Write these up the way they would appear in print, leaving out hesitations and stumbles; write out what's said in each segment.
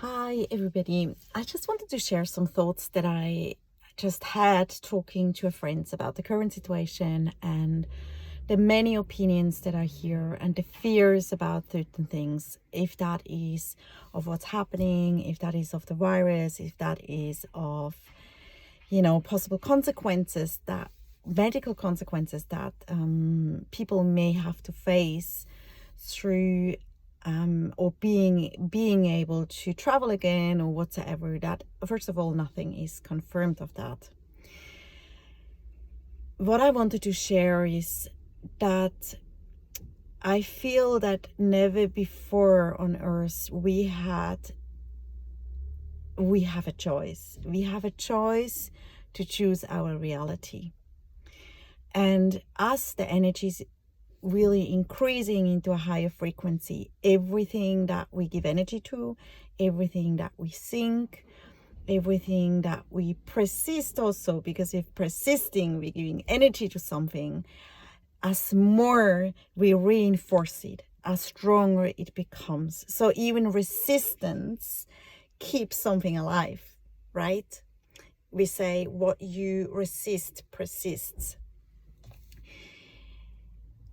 Hi, everybody. I just wanted to share some thoughts that I just had talking to a friend about the current situation and the many opinions that are here and the fears about certain things, if that is of what's happening, if that is of the virus, if that is of, possible consequences that medical consequences that people may have to face through or being able to travel again or whatsoever. That, first of all, nothing is confirmed of that. What I wanted to share is that I feel that never before on earth we have a choice. We have a choice to choose our reality. And as the energies really increasing into a higher frequency, everything that we give energy to, everything that we think, everything that we persist also, because if persisting, we're giving energy to something, as more we reinforce it, as stronger it becomes. So even resistance keeps something alive, right? We say what you resist persists.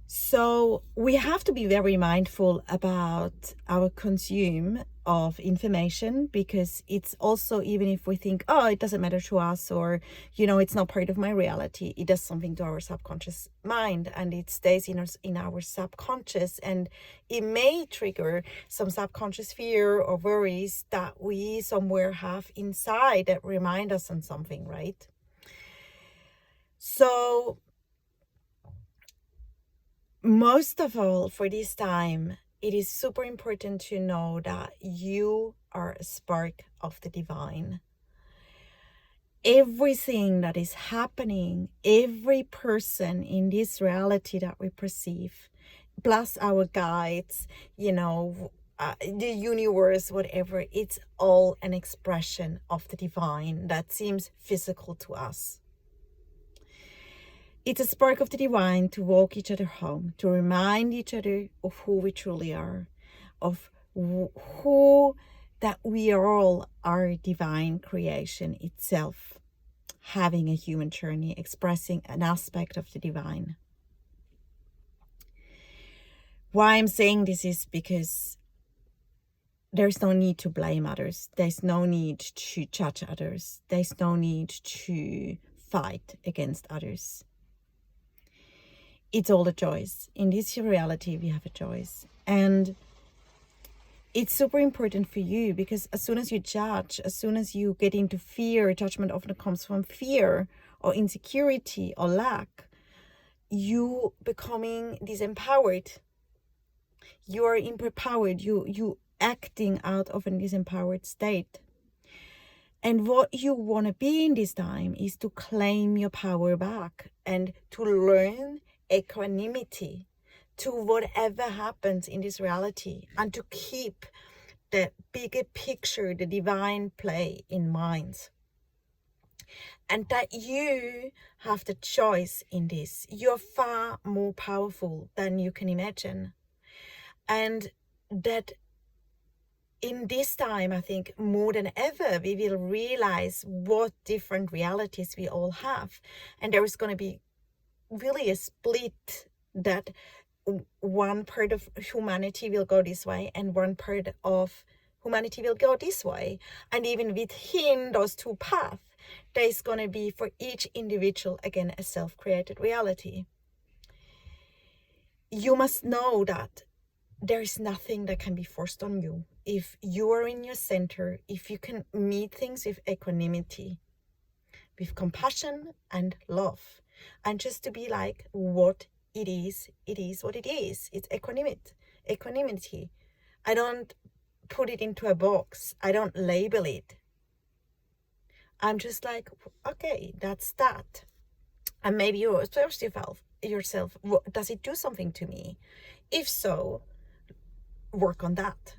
So we have to be very mindful about our consume of information, because it's also, even if we think, oh, it doesn't matter to us, or, it's not part of my reality, it does something to our subconscious mind and it stays in our subconscious, and it may trigger some subconscious fear or worries that we somewhere have inside that remind us on something, right? So most of all, for this time, it is super important to know that you are a spark of the divine. Everything that is happening, every person in this reality that we perceive, plus our guides, the universe, whatever, it's all an expression of the divine that seems physical to us. It's a spark of the divine to walk each other home, to remind each other of who we truly are, of who that we are all our divine creation itself, having a human journey, expressing an aspect of the divine. Why I'm saying this is because there's no need to blame others. There's no need to judge others. There's no need to fight against others. It's all a choice. In this reality, we have a choice. And it's super important for you, because as soon as you judge, as soon as you get into fear, judgment often comes from fear or insecurity or lack, you becoming disempowered. You are empowered. You acting out of a disempowered state. And what you want to be in this time is to claim your power back and to learn equanimity to whatever happens in this reality, and to keep the bigger picture, the divine play in mind. And that you have the choice in this. You're far more powerful than you can imagine. And that in this time, I think more than ever, we will realize what different realities we all have. And there is going to be really a split, that one part of humanity will go this way and one part of humanity will go this way. And even within those two paths, there's going to be for each individual, again, a self-created reality. You must know that there is nothing that can be forced on you. If you are in your center, if you can meet things with equanimity, with compassion and love, and just to be like, what it is what it is. It's equanimity. I don't put it into a box. I don't label it. I'm just like, okay, that's that. And maybe you ask yourself, does it do something to me? If so, work on that.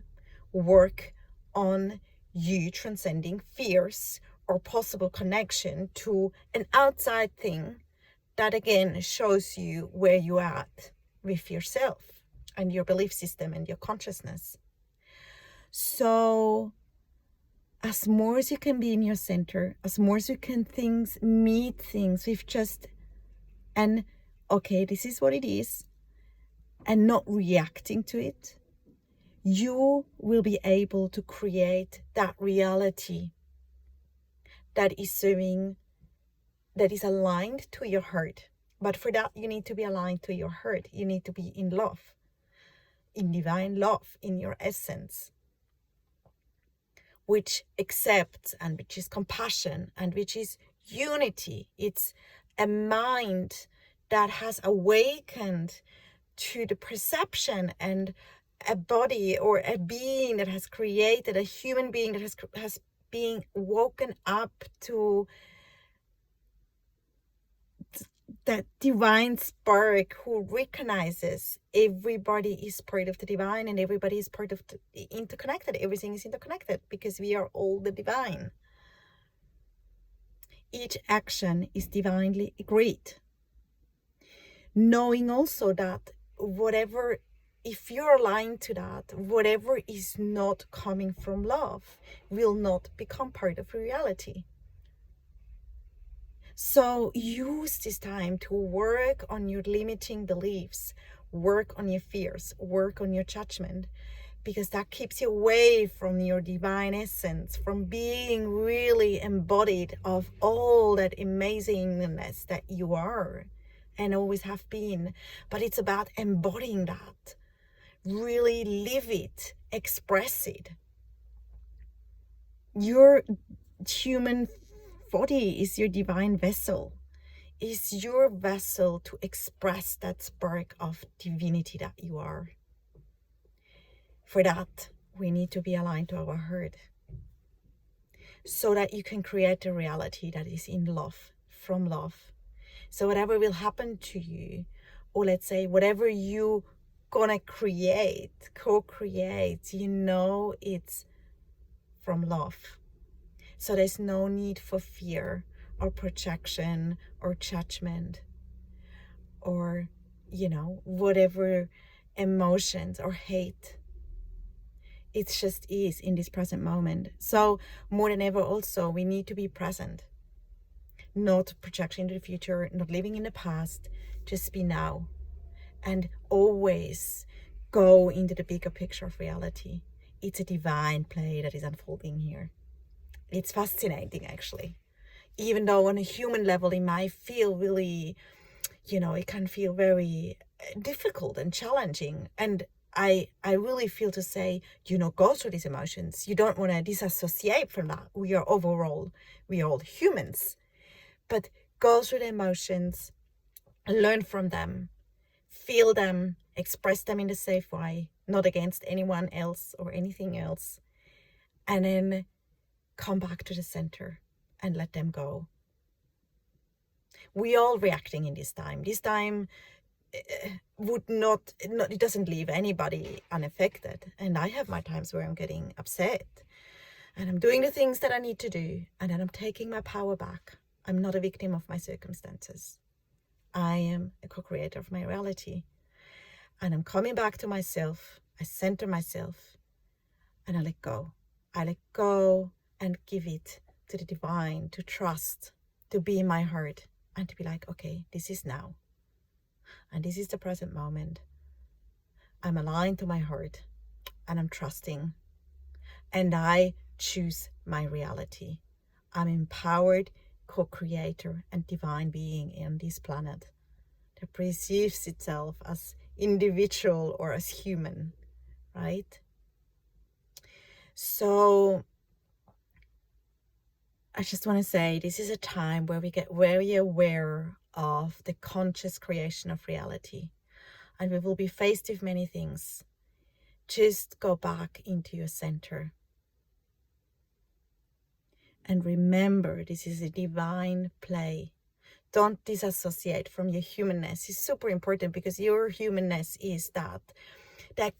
Work on you transcending fears or possible connection to an outside thing that again shows you where you're at with yourself and your belief system and your consciousness. So as more as you can be in your center, as more as you can meet things with just, and okay, this is what it is, and not reacting to it, you will be able to create that reality that is serving, that is aligned to your heart. But for that, you need to be aligned to your heart. You need to be in love, in divine love, in your essence, which accepts and which is compassion and which is unity. It's a mind that has awakened to the perception, and a body or a being that has created, a human being that has been woken up to that divine spark, who recognizes everybody is part of the divine and everybody is part of the interconnected. Everything is interconnected because we are all the divine. Each action is divinely agreed. Knowing also that whatever, if you're aligned to that, whatever is not coming from love will not become part of reality. So use this time to work on your limiting beliefs, work on your fears, work on your judgment, because that keeps you away from your divine essence, from being really embodied of all that amazingness that you are and always have been. But it's about embodying that. Really live it, express it. Your human body is your divine vessel, is your vessel to express that spark of divinity that you are. For that, we need to be aligned to our heart, so that you can create a reality that is in love, from love. So whatever will happen to you, or let's say whatever you gonna create, co-create, you know it's from love. So there's no need for fear or projection or judgment or, whatever emotions or hate. It just is in this present moment. So more than ever also, we need to be present. Not projecting into the future, not living in the past, just be now. And always go into the bigger picture of reality. It's a divine play that is unfolding here. It's fascinating, actually. Even though on a human level, it might feel really, it can feel very difficult and challenging. And I really feel to say, go through these emotions. You don't want to disassociate from that. We are all humans. But go through the emotions, learn from them, feel them, express them in a safe way, not against anyone else or anything else. And then come back to the center and let them go. We all reacting in this time. This time it doesn't leave anybody unaffected. And I have my times where I'm getting upset and I'm doing the things that I need to do, and then I'm taking my power back. I'm not a victim of my circumstances. I am a co-creator of my reality. And I'm coming back to myself. I center myself and I let go. I let go and give it to the divine, to trust, to be in my heart, and to be like, okay, this is now. And this is the present moment. I'm aligned to my heart and I'm trusting. And I choose my reality. I'm empowered co-creator and divine being in this planet that perceives itself as individual or as human, right? So I just want to say this is a time where we get very aware of the conscious creation of reality, and we will be faced with many things. Just go back into your center and remember, this is a divine play. Don't disassociate from your humanness. It's super important, because your humanness is that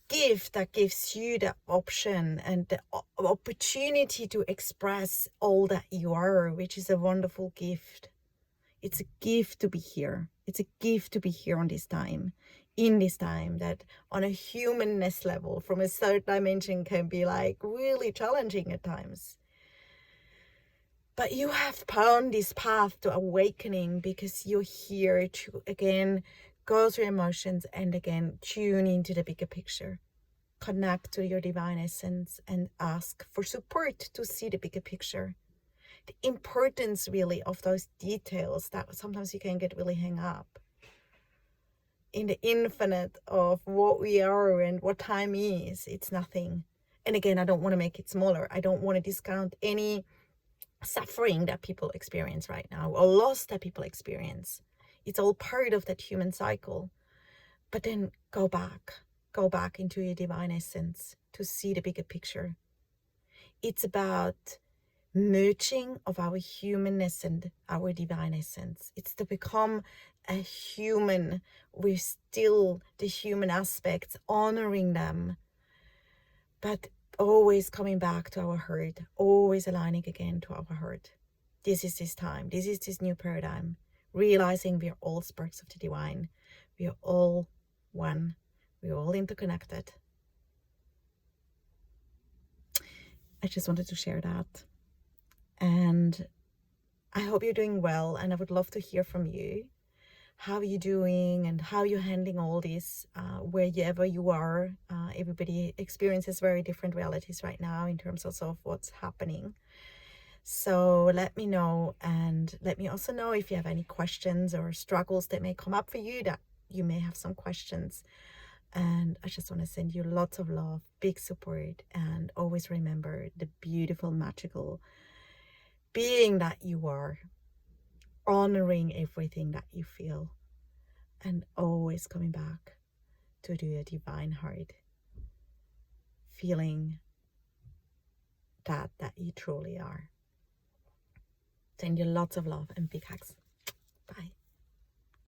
gift that gives you the option and the opportunity to express all that you are, which is a wonderful gift. It's a gift to be here. It's a gift to be here on this time, in this time that on a humanness level, from a third dimension, can be like really challenging at times. But you have found this path to awakening because you're here to, again, go through emotions and, again, tune into the bigger picture. Connect to your divine essence and ask for support to see the bigger picture. The importance, really, of those details that sometimes you can get really hung up in the infinite of what we are and what time is. It's nothing. And again, I don't want to make it smaller. I don't want to discount any suffering that people experience right now or loss that people experience. It's all part of that human cycle. But then go back into your divine essence to see the bigger picture. It's about merging of our humanness and our divine essence. It's to become a human with still the human aspects, honoring them, but always coming back to our heart, always aligning again to our heart. This is this time. This is this new paradigm. Realizing we are all sparks of the divine. We are all one. We are all interconnected. I just wanted to share that. And I hope you're doing well. And I would love to hear from you. How are you doing and how you're handling all this, wherever you are. Everybody experiences very different realities right now in terms of what's happening. So let me know, and let me also know if you have any questions or struggles that may come up for you, that you may have some questions. And I just want to send you lots of love, big support, and always remember the beautiful, magical being that you are. Honoring everything that you feel and always coming back to your divine heart, feeling that you truly are. Send you lots of love and big hugs.